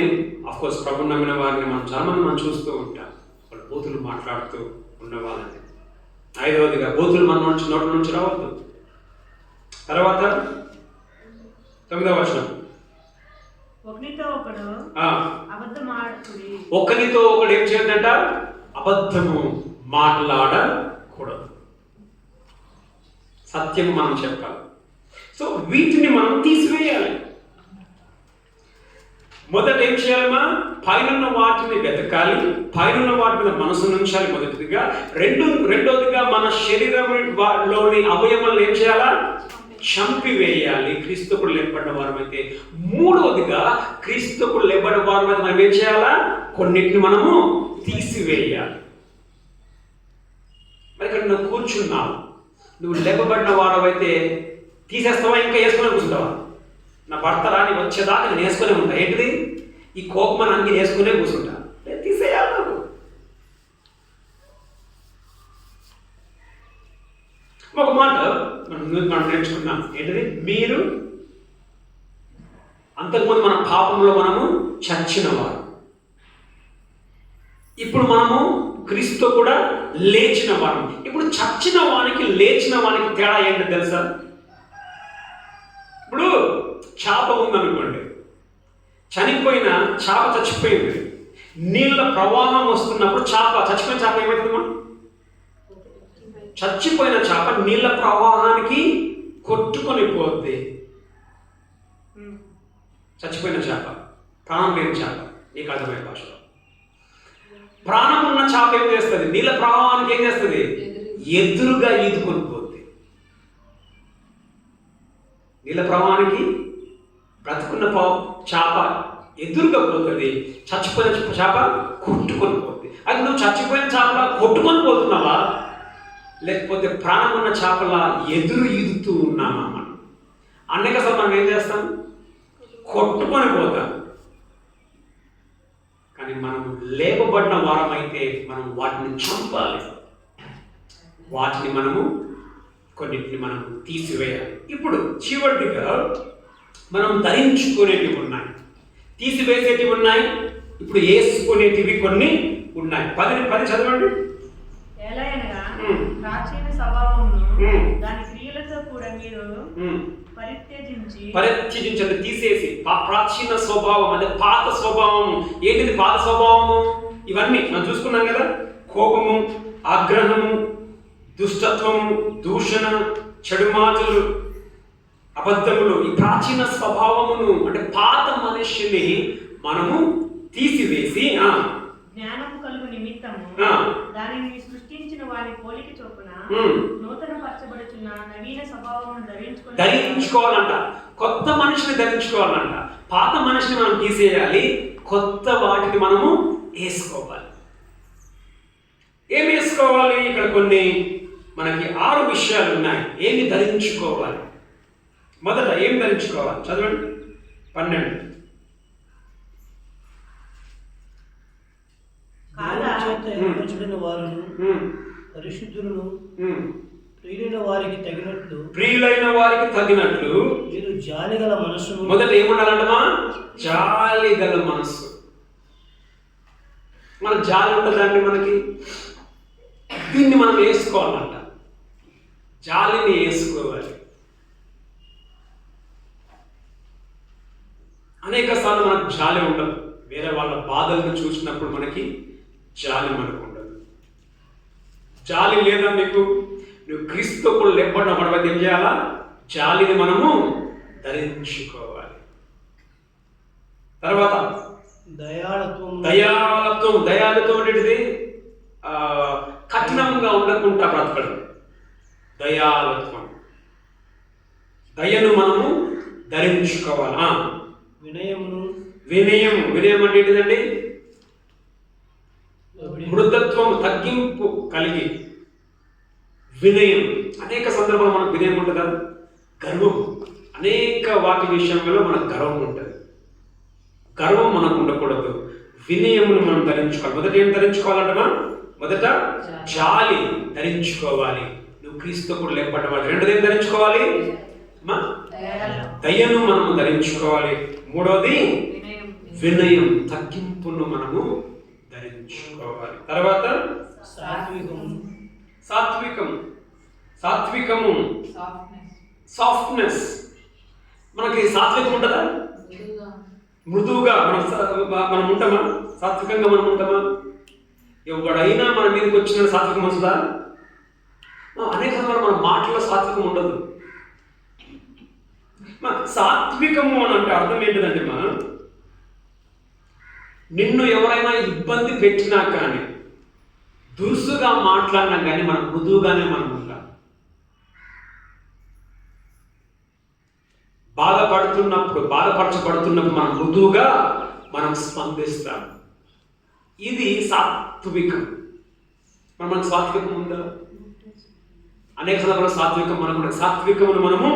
Speaker 1: అఫ్కోర్స్ ప్రభువుని నమ్మిన వారిని చాలా మంది మనం చూస్తూ ఉంటాం, వాళ్ళు బూతులు మాట్లాడుతూ ఉన్న వాళ్ళని. ఐదవదిగా బూతులు మన నోటి నుంచి రావద్దు. తర్వాత 9వ వచనం, ఒకనితో ఒకడు ఏం చేయాలంట? అబద్ధము మాట్లాడకూడదు. సత్యం మనం చెప్పాలి. సో వీటిని మనం తీసివేయాలి. మొదట ఏం చేయాలమ్మా? పైనున్న వాటిని వెతకాలి, పైనున్న వాటి మీద మనసు ఉంచాలి మొదటిదిగా. రెండోదిగా మన శరీరంలోని అవయవాలను ఏం చేయాలా? చంపివేయాలి, క్రీస్తుకుడు లేపడ్డ వారమైతే. మూడవదిగా క్రీస్తుకుడు లేపడ్డ వారమైతే మనం ఏం చేయాలా? కొన్నిటిని మనము తీసివేయాలి. మరి ఇక్కడ నువ్వు కూర్చున్నావు, నువ్వు లేపబడిన వాడవైతే తీసేస్తావా? ఇంకా వేసుకొని కూర్చుంటావా? నా భర్త రాని వచ్చేదాకా నేను వేసుకునే ఉంటా. ఏంటిది? ఈ కోపం అన్ని వేసుకునే కూర్చుంటా. తీసేయాలి. నాకు ఒక మాట మనం నేర్చుకున్నాం. ఏంటిది? మీరు అంతకుముందు మన పాపంలో మనము చచ్చిన వారు, ఇప్పుడు మనము క్రీస్తు కూడా లేచిన వారు. ఇప్పుడు చచ్చిన వానికి లేచిన వానికి తేడా ఏంటో తెలుసా? ఇప్పుడు చేప ఉందనుకోండి, చనిపోయిన చేప చచ్చిపోయింది, నీళ్ళ ప్రవాహం వస్తున్నప్పుడు చచ్చిపోయిన చేప ఏమవుతుందమ్మా? చచ్చిపోయిన చేప నీళ్ళ ప్రవాహానికి కొట్టుకొని పోద్ది. చచ్చిపోయిన చేప, ప్రాణం లేని చేప, నీకు అర్థమైన భాషలో. ప్రాణం ఉన్న చేప ఏం చేస్తుంది? నీళ్ళ ప్రవాహానికి ఏం చేస్తుంది? ఎదురుగా ఈదుకొని పోద్ది. నీళ్ళ ప్రవాహానికి బ్రతుకున్న చేప ఎదురుగా పోతుంది, చచ్చిపోయిన చేప కొట్టుకొని పోతుంది. అది నువ్వు చచ్చిపోయిన చేపలా కొట్టుకొని పోతున్నావా, లేకపోతే ప్రాణం ఉన్న చేపలా ఎదురు ఈదుతూ ఉన్నామా? మనం అన్నికసారి మనం ఏం చేస్తాం? కొట్టుకొని పోతాం. కానీ మనం లేపబడిన వారం అయితే మనం వాటిని చంపాలి, వాటిని మనము కొన్నిటిని మనం తీసివేయాలి. ఇప్పుడు చివరిగా మనం ధరించుకునేటివి ఉన్నాయి, తీసివేసేటివి ఉన్నాయి, ఇప్పుడు వేసుకునేటివి కొన్ని ఉన్నాయి. 10 చదవండి.
Speaker 4: ప్రాచీన స్వభావమును దాని క్రియలతో కూడా మీరు
Speaker 1: పరిత్యజించండి, తీసేసి. ప్రాచీన స్వభావం అంటే పాత స్వభావము. ఏంటిది పాత స్వభావము? ఇవన్నీ మనం చూసుకున్నాం కదా. కోపము, ఆగ్రహము, దుష్టత్వము, దూషణ, చెడు మాటలు, అబద్ధములు, ఈ ప్రాచీన స్వభావమును అంటే పాత మనిషిని మనము తీసివేసి
Speaker 4: జ్ఞానము కలుగు నిమిత్తము దానిని సృష్టించిన వారి పోలిక చొప్పున నూతన పరచబడుచున్న నవీన స్వభావమును
Speaker 1: ధరించుకోవాలంట. కొత్త మనిషిని ధరించుకోవాలంట. పాత మనిషిని మనం తీసేయాలి, కొత్త వాటిని మనము వేసుకోవాలి. ఏం వేసుకోవాలి? ఇక్కడ కొన్ని మనకి 6 విషయాలు ఉన్నాయి. ఏమి ధరించుకోవాలి? మొదట ఏం ధరించుకోవాలి? చదవండి 12.
Speaker 3: ఏర్పరచబడిన వారును పరిశుద్ధులను ప్రియులైన వారికి తగినట్లు మీరు జాలిగల మనస్సు.
Speaker 1: మొదట ఏముండాలంటమా? జాలిగల మనస్సు. మన జాలి ఉంటుందండి మనకి. దీన్ని మనం వేసుకోవాలంట. జాలిని వేసుకోవాలి. అనేక సార్లు మనకు జాలి ఉండదు. వేరే వాళ్ళ బాధలను చూసినప్పుడు మనకి జాలి మనకు ఉండదు. జాలి లేదా నీకు? నువ్వు క్రీస్తుతో కూడా లేపడం అన్నప్పుడు ఏం చేయాలా? జాలిని మనము ధరించుకోవాలి. తర్వాత దయాళత్వం ఏంటిది? కఠినంగా ఉండకుండా బ్రతకడం. దయాళత్వం, దయను మనము ధరించుకోవాలా. వినయం అంటే ఏంటిదండి? మృదత్వం, తగ్గింపు కలిగి వినయం. అనేక సందర్భాలు మనకు వినయం ఉంటుందా? గర్వం. అనేక వాటి విషయంలో మనకు గర్వం ఉంటుంది. గర్వం మనకు ఉండకూడదు. వినయమును మనం ధరించుకోవాలి. మొదట ఏం ధరించుకోవాలంటమా? మొదట జాలి ధరించుకోవాలి. నువ్వు క్రీస్తు కూడా లేపడ్డవాడు. రెండోది ఏం ధరించుకోవాలి? దయను మనము ధరించుకోవాలి. మూడవది వినయం, తగ్గింపును మనము ధరించుకోవాలి. తర్వాత సాత్వికము, సాఫ్ట్నెస్. మనకి సాత్వికం ఉంటుందా? మృదువుగా మనం ఉంటామా? సాత్వికంగా మనం ఉంటామా? ఎవడైనా మన మీదకి వచ్చిన సాత్వికం వస్తుందా? అనేక సందర్భాలు మన మాటల్లో సాత్వికం ఉండదు. సాత్వికము అని అంటే అర్థం ఏంటిదంటే నిన్ను ఎవరైనా ఇబ్బంది పెట్టినా కానీ, దురుసుగా మాట్లాడినా కానీ మనం మృదువుగానే మనం ఉంటాం. బాధపరచబడుతున్నప్పుడు మనం మృదువుగా మనం స్పందిస్తాం. ఇది సాత్వికం. మనకు సాత్వికం ఉందా? అనేక సందర్భాల్లో సాత్వికం మనకు సాత్వికమును మనము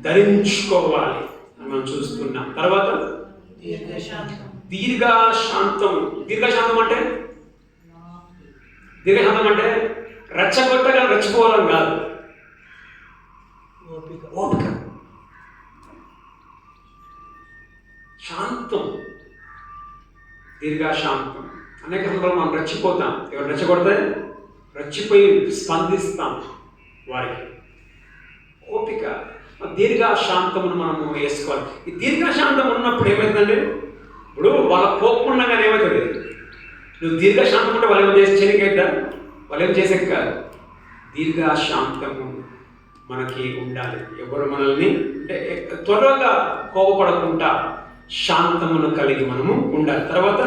Speaker 1: ధరించుకోవాలి అని మనం చూస్తున్నాం. తర్వాత దీర్ఘశాంతం. దీర్ఘశాంతం అంటే రెచ్చగొట్టగా రెచ్చిపోవడం కాదు. ఓపిక, శాంతం, దీర్ఘశాంతం. అనేక సందర్భాలు మనం రెచ్చిపోతాం. ఎవరు రెచ్చగొడితే రెచ్చిపోయి స్పందిస్తాం వారికి. ఓపిక, దీర్ఘశాంతమును మనము వేసుకోవాలి. ఈ దీర్ఘశాంతం ఉన్నప్పుడు ఏమవుతుందండి? ఇప్పుడు వాళ్ళ కోపం ఉండగానే ఏమవుతుంది? నువ్వు దీర్ఘశాంతం ఉంటే వాళ్ళు ఏమో చేసి చెనికైద్దా? వాళ్ళు ఏం చేసే కాదు. దీర్ఘశాంతము మనకి ఉండాలి. ఎవరు మనల్ని అంటే త్వరగా కోపపడకుండా శాంతమును కలిగి మనము ఉండాలి. తర్వాత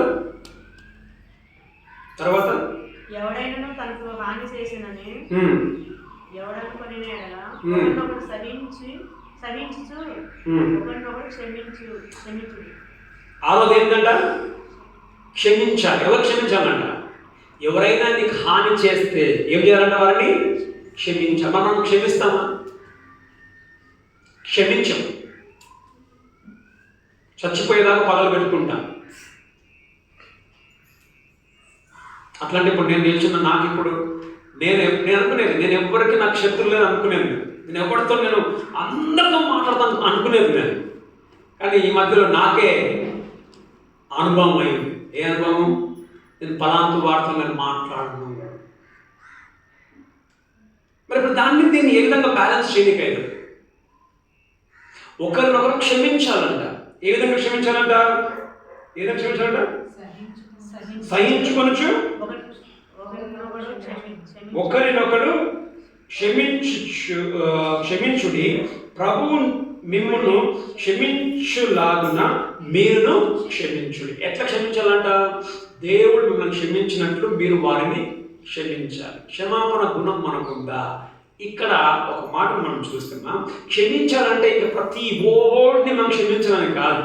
Speaker 4: ఎవడైనా తనకు హాని చేసినని ఎవడనుకుని క్షమించు.
Speaker 1: ఆరోది ఏంటంట? క్షమించాలి. ఎవరు క్షమించాలంట? ఎవరైనా నీకు హాని చేస్తే ఏం చేయాలంట? వారిని క్షమించాలి. మనం క్షమిస్తామా? క్షమించం. చచ్చిపోయేదాకా పగలు పెట్టుకుంటాం. అట్లాంటి ఇప్పుడు నేను నిల్చున్న నాకు ఇప్పుడు నేను అనుకునేది, నేను ఎవరికి నాకు శత్రువు లేదు అనుకునేది. నేను ఎవరితో నేను అందరితో మాట్లాడతాను అనుకునేది నేను. కానీ ఈ మధ్యలో నాకే అనుభవం అయింది. ఏ అనుభవం? నేను పలాంతు వాడితో నేను మాట్లాడను. మరి ఇప్పుడు దీన్ని ఏ విధంగా బ్యాలెన్స్ చేయలేకైనా ఒకరినొకరు క్షమించాలంట. ఏ విధంగా క్షమించాలంట? సహించుకొనొచ్చు, ఒకరినొకరు క్షమించుడి, ప్రభువు
Speaker 2: మిమ్మును క్షమించులాగున మీరును క్షమించుడి. ఎట్లా క్షమించాలంట? దేవుడు మిమ్మల్ని క్షమించినట్లు మీరు వారిని క్షమించాలి. క్షమాపణ గుణం మనకుందా? ఇక్కడ ఒక మాట మనం చూస్తున్నాం. క్షమించాలంటే ఇక ప్రతి ఓడిని మనం క్షమించాలని కాదు.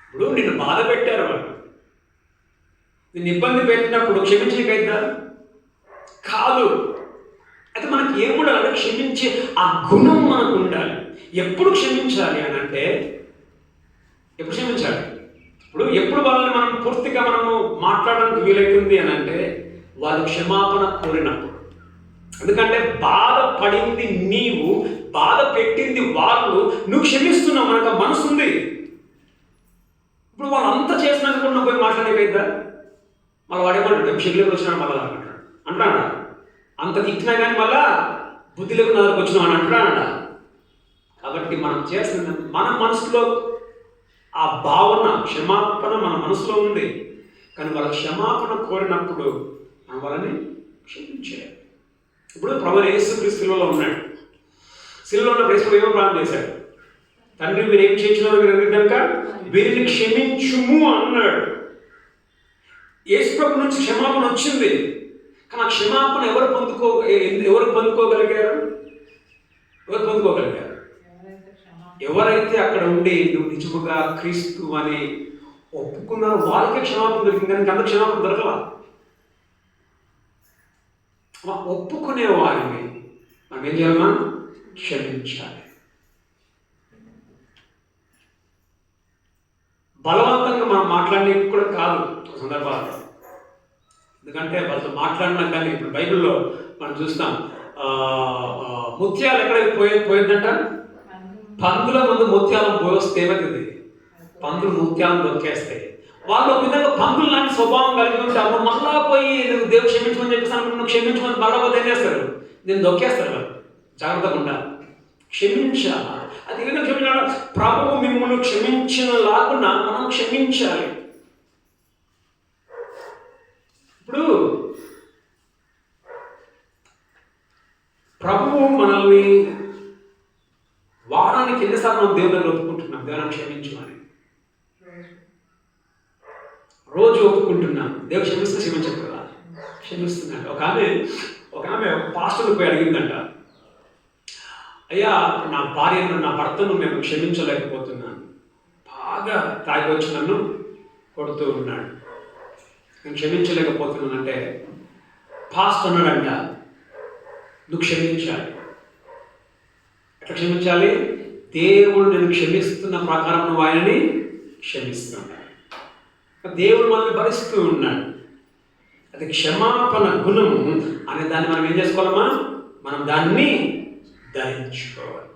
Speaker 2: ఇప్పుడు నిన్ను బాధ పెట్టారు, వాళ్ళు నిన్ను ఇబ్బంది పెట్టినప్పుడు క్షమించకైద్దా? కాదు. అయితే మనకి ఏముండాలంటే క్షమించే ఆ గుణం మనకు ఉండాలి. ఎప్పుడు క్షమించాలి అని అంటే, ఎప్పుడు క్షమించాలి? ఇప్పుడు ఎప్పుడు వాళ్ళని మనం పూర్తిగా మనము మాట్లాడడానికి వీలవుతుంది అని అంటే, వాళ్ళు క్షమాపణ కోరినప్పుడు. ఎందుకంటే బాధపడింది నీవు, బాధ పెట్టింది వాళ్ళు, నువ్వు క్షమిస్తున్నావు, మనకు మనసు ఉంది. ఇప్పుడు వాళ్ళు అంతా చేసినాక కూడా నువ్వు పోయి మాట్లాడేకైద్దా? మళ్ళీ వాడేమంటాడు, షెడ్లోకి వచ్చినాడు మళ్ళీ అంటాడా? అంత తిట్టినా కానీ మళ్ళా బుద్ధిలోకి నదరికి వచ్చినావు అని అంటాడా? కాబట్టి మనం చేస్తున్న మన మనసులో ఆ భావన, క్షమాపణ మన మనసులో ఉంది. కానీ వాళ్ళ క్షమాపణ కోరినప్పుడు మనం వాళ్ళని క్షమించేయాలి. ఇప్పుడు ప్రభువు యేసుక్రీస్తు సిలువలో ఉన్నాడు. సిలువలో ఉన్న యేసు ఏమో ప్రార్థన చేశాడు, తండ్రి మీరు ఏం చేయించినారో మీరు ఎదుగుదాక వీరిని క్షమించుము అన్నాడు. యేసు ప్రభు నుంచి క్షమాపణ వచ్చింది. కానీ ఆ క్షమాపణ ఎవరు పొందుకోగలిగారు? ఎవరైతే అక్కడ ఉండి నువ్వు నిజముగా క్రీస్తు అని ఒప్పుకున్నారో వాళ్ళకే క్షమాపణ దొరికింది. కానీ అందరూ క్షమాపణ దొరకలా. ఒప్పుకునే వారిని మనం ఏం చేయాలన్నా క్షమించాలి. బలవంతంగా మనం మాట్లాడేది కూడా కాదు సందర్భాలు. ఎందుకంటే వాళ్ళతో మాట్లాడినా కానీ ఇప్పుడు బైబిల్లో మనం చూస్తాం, ముత్యాలు ఎక్కడ పోయిందంట? పందుల ముందు ముత్యాలను పోస్తే ఏమవుతుంది? పందులు ముత్యాలను దొక్కేస్తాయి. వాళ్ళు ఒక విధంగా పందులు లాంటి స్వభావం కలిగి ఉంటారు. మళ్ళా పోయి నువ్వు దేవుడు క్షమించమని చెప్పేసి నువ్వు క్షమించమని మళ్ళా పోతే ఏం చేస్తారు? నేను దొక్కేస్తారు. వాళ్ళు జాగ్రత్తగా ఉండాలి, క్షమించాలి. అది ఏదైనా క్షమించాలి. ప్రభువు మిమ్మల్ని క్షమించిన లాగున్నా మనం క్షమించాలి. ఇప్పుడు ప్రభువు మనల్ని వారానికి ఎన్నిసార్లు మనం దేవుని దగ్గర ఒప్పుకుంటున్నాం, దేవుని క్షమించమని రోజు ఒప్పుకుంటున్నాం. దేవుడు క్షమిస్తే క్షమించదు కదా, క్షమిస్తున్నాడు. ఒక ఆమె పాస్టర్కి పోయి అడిగిందంట, అయ్యా నా భార్యను, నా భర్తను మేము క్షమించలేకపోతున్నాను, బాగా తాగి వచ్చి నన్ను కొడుతూ ఉన్నాడు, నేను క్షమించలేకపోతున్నానంటే పాస్టర్ అన్నాడంట, నువ్వు క్షమించాలి. ఎట్లా క్షమించాలి? దేవుడు నేను క్షమిస్తున్న ప్రకారం నువ్వు ఆయనని క్షమిస్తున్నాడు. దేవుడు మనల్ని భరిస్తూ ఉన్నాడు. అది క్షమాపణ గుణము అనే దాన్ని మనం ఏం చేసుకోవాలమ్మా? మనం దాన్ని ధరించుకోవాలి.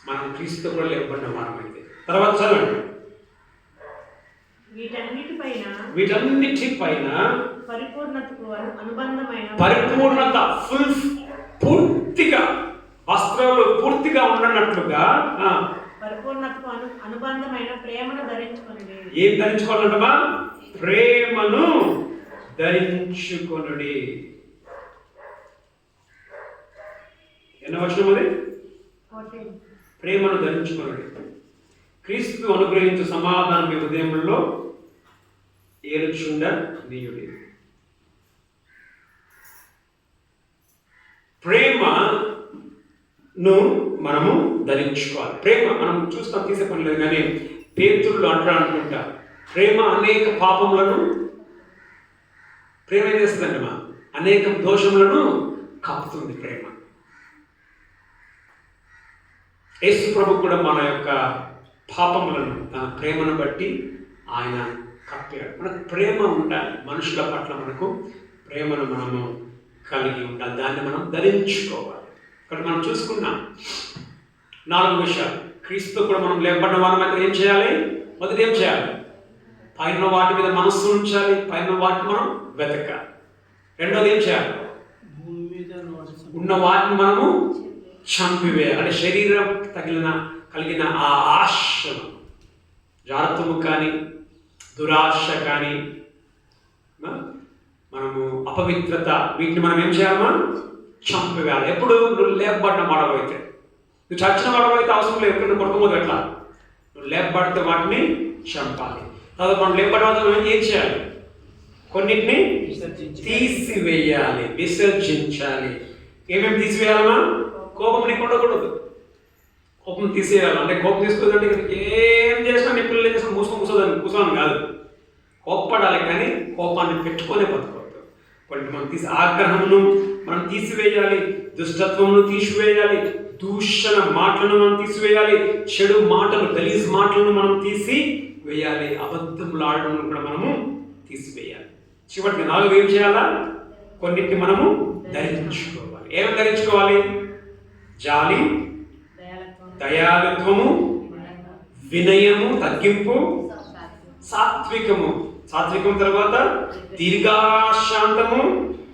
Speaker 2: మనం క్రీస్తు కూడా లేకుండా మనమైతే. తర్వాత చదవండి. వీటన్నిటిపైన పరిపూర్ణత, పూర్తిగా వస్త్రాలు పూర్తిగా ఉండనట్లుగా
Speaker 4: పరిపూర్ణతకు అనుబంధమైన ప్రేమను ధరించుకొనుడి.
Speaker 2: ఏం ధరించుకోవాలంటమా? ప్రేమను ధరించుకొనుడి. ఎన్న వచనం అది? ప్రేమను ధరించుకొనుడి. క్రీస్తు అనుగ్రహించు సమాధానం మీ హృదయంలో ఏలుచుండ నీయుడి. ప్రేమను మనము ధరించుకోవాలి. ప్రేమ మనం చూస్తాం, తీసే పని లేదు. కానీ పేతుళ్ళు అనుకుంటా, ప్రేమ అనేక పాపములను, ప్రేమ ఏం చేస్తుందండి మా అనేక దోషములను కప్పుతుంది. ప్రేమ యేసు ప్రభు కూడా మన యొక్క పాపములను తన ప్రేమను బట్టి ఆయన కప్పాడు. మనకు ప్రేమ ఉండాలి. మనుషుల పట్ల మనకు ప్రేమను మనము కలిగి ఉండాలి. దాన్ని మనం ధరించుకోవాలి. ఇక్కడ మనం చూసుకున్నాం 4 విషయాలు. క్రీస్తు కూడా మనం లేపబడిన వారం అయితే ఏం చేయాలి? మొదటి ఏం చేయాలి? పైన వాటి మీద మనస్సు ఉంచాలి, పైన వాటిని మనం వెతకాలి. రెండోది ఏం చేయాలి? ఉన్న వాటిని మనము చంపివేయాలి. అంటే శరీరం కలిగిన ఆ ఆశను, జారత్వము కానీ, దురాశ కానీ, మనము అపవిత్రత, వీటిని మనం ఏం చేయాలమ్మా?
Speaker 1: చంపివేయాలి. ఎప్పుడు? నువ్వు లేపబడిన వాడవైతే. నువ్వు చచ్చిన వాడవైతే అవసరం లేదు, ఎక్కడ కొట్టుకోదు. ఎట్లా? నువ్వు లేపబడితే వాటిని చంపాలి. తర్వాత మనం లేపబడిన మనం ఏం చేయాలి? కొన్నిటిని తీసివేయాలి, విసర్జించాలి. ఏమేమి తీసివేయాలన్నా? కోపం నీకు ఉండకూడదు. కోపం తీసేయాలి. అంటే కోపం తీసుకోదంటే ఏం చేసినా నీ పిల్లలు ఏం చేసినా కూర్చోని కాదు. కోప్పడాలి, కానీ కోపాన్ని పెట్టుకోనే బతకూడదు. కొన్ని మనం ఆగ్రహమును మనం తీసివేయాలి, దుష్టత్వమును తీసివేయాలి, దూషణ మాటలను మనం తీసివేయాలి, చెడు మాటలు, గలీజ్ మాటలను మనం తీసివేయాలి, అబద్ధములు ఆడడం కూడా మనము తీసివేయాలి. చివరికి 4 ఏం చేయాలా? కొన్నిటిని మనము ధరించుకోవాలి. ఏం ధరించుకోవాలి? జాలి, దయాళుత్వము, వినయము, తగ్గింపు, సాత్వికము. సాత్వికం తర్వాత దీర్ఘశాంతము,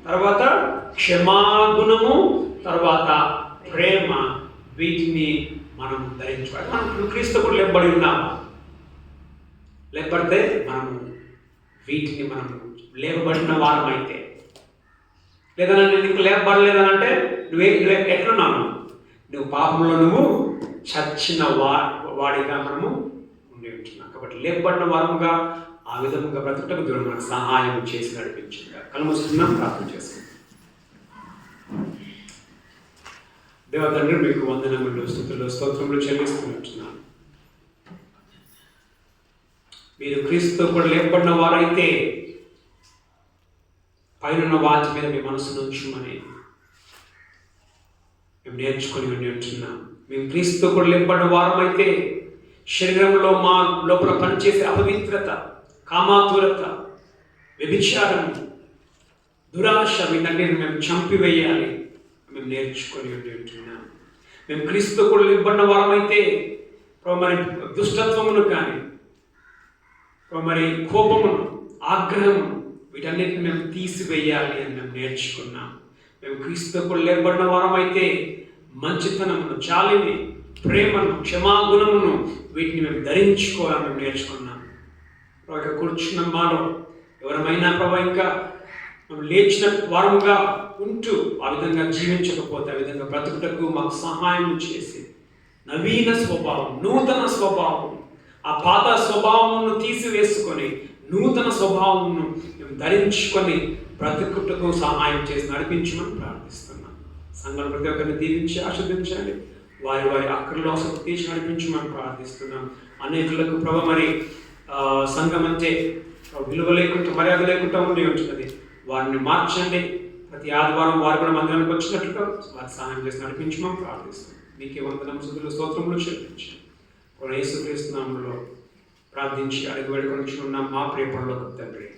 Speaker 1: తర్వాత క్షమాగుణము, తర్వాత ప్రేమ. వీటిని మనం ధరించుకోవాలి. మనం క్రీస్తు కూడా లేపబడి ఉన్నాము. లేపబడితే మనము వీటిని మనం లేపబడిన వారం అయితే, లేదనంటే నీకు లేపబడలేదనంటే ఎట్లున్నాను? నువ్వు పాపంలో నువ్వు చచ్చిన వాడిగా మనము ఉండి ఉంటున్నాం. కాబట్టి లేపబడిన వారముగా ఆ విధముగా బ్రతుకుటకు దేవుడు మనకు సహాయం చేసి నడిపించింది. కళ్ళు మూసుకున్నాం, ప్రార్థన చేసుకుంటాం. దేవతండ్రి, మీకు వందనములు, స్తుతులు, స్తోత్రములు చెల్లిస్తున్నట్టున్నాను. మీరు క్రీస్తుతో కూడా లేపబడిన వారైతే పైన వాటి మీద మీ మనసును ఉంచుమని మేము నేర్చుకొని ఉంటున్నాం. మేము క్రీస్తుతో కూడా లేపబడిన వారమైతే శరీరంలో మా లోపల పనిచేసే అపవిత్రత, కామాతురత, వ్యభిచారం, దురాశ, వీటన్నిటిని మేము చంపివేయాలి మేము నేర్చుకొని ఉంటున్నాం. మేము క్రీస్తుతో కూడా లేపబడిన వారమైతే మరి దుష్టత్వమును కానీ, మరి కోపమును, ఆగ్రహము, వీటన్నిటిని మేము తీసివేయాలి అని మేము నేర్చుకున్నాం. మేము క్రీస్తుతో కూడా లేపబడిన వారమైతే మంచితనమును, జాలిని, ప్రేమను, క్షమాగుణమును వీటిని మేము ధరించుకోవాలని మేము నేర్చుకున్నాం. ప్రభు కూర్చున్న మాలో ఎవరమైనా ప్రభు ఇంకా మేము లేచిన వారముగా ఉంటూ ఆ విధంగా జీవించకపోతే, ఆ విధంగా బ్రతుకుటకు మాకు సహాయం చేసి నవీన స్వభావం, నూతన స్వభావం, ఆ పాత స్వభావమును తీసివేసుకొని నూతన స్వభావమును మేము ధరించుకొని బ్రతుకుటకు సహాయం చేసి నడిపించమని ప్రార్థిస్తున్నాం. సంఘం ప్రతి ఒక్కరిని దీవించి ఆశీర్వదించండి. వారి వారి అక్కర్లో ఆసక్తి తీసి నడిపించమని ప్రార్థిస్తున్నాం. అనేకులకు ప్రభు మరి సంఘం అంటే విలువ లేకుండా, మర్యాద లేకుండా ఉండి ఉంటున్నది. వారిని మార్చండి. ప్రతి ఆదివారం వారు కూడా మందిరానికి వచ్చినట్లుగా వారి సహాయం చేసి నడిపించమని ప్రార్థిస్తున్నాం. మీకే వందనములు, స్తుతులు, స్తోత్రములు చెల్లించండి. యేసుక్రీస్తు నామములో ప్రార్థించి అడిగి వేడుకొని ఉన్నాం మా ప్రియ పరలోకపు తండ్రి.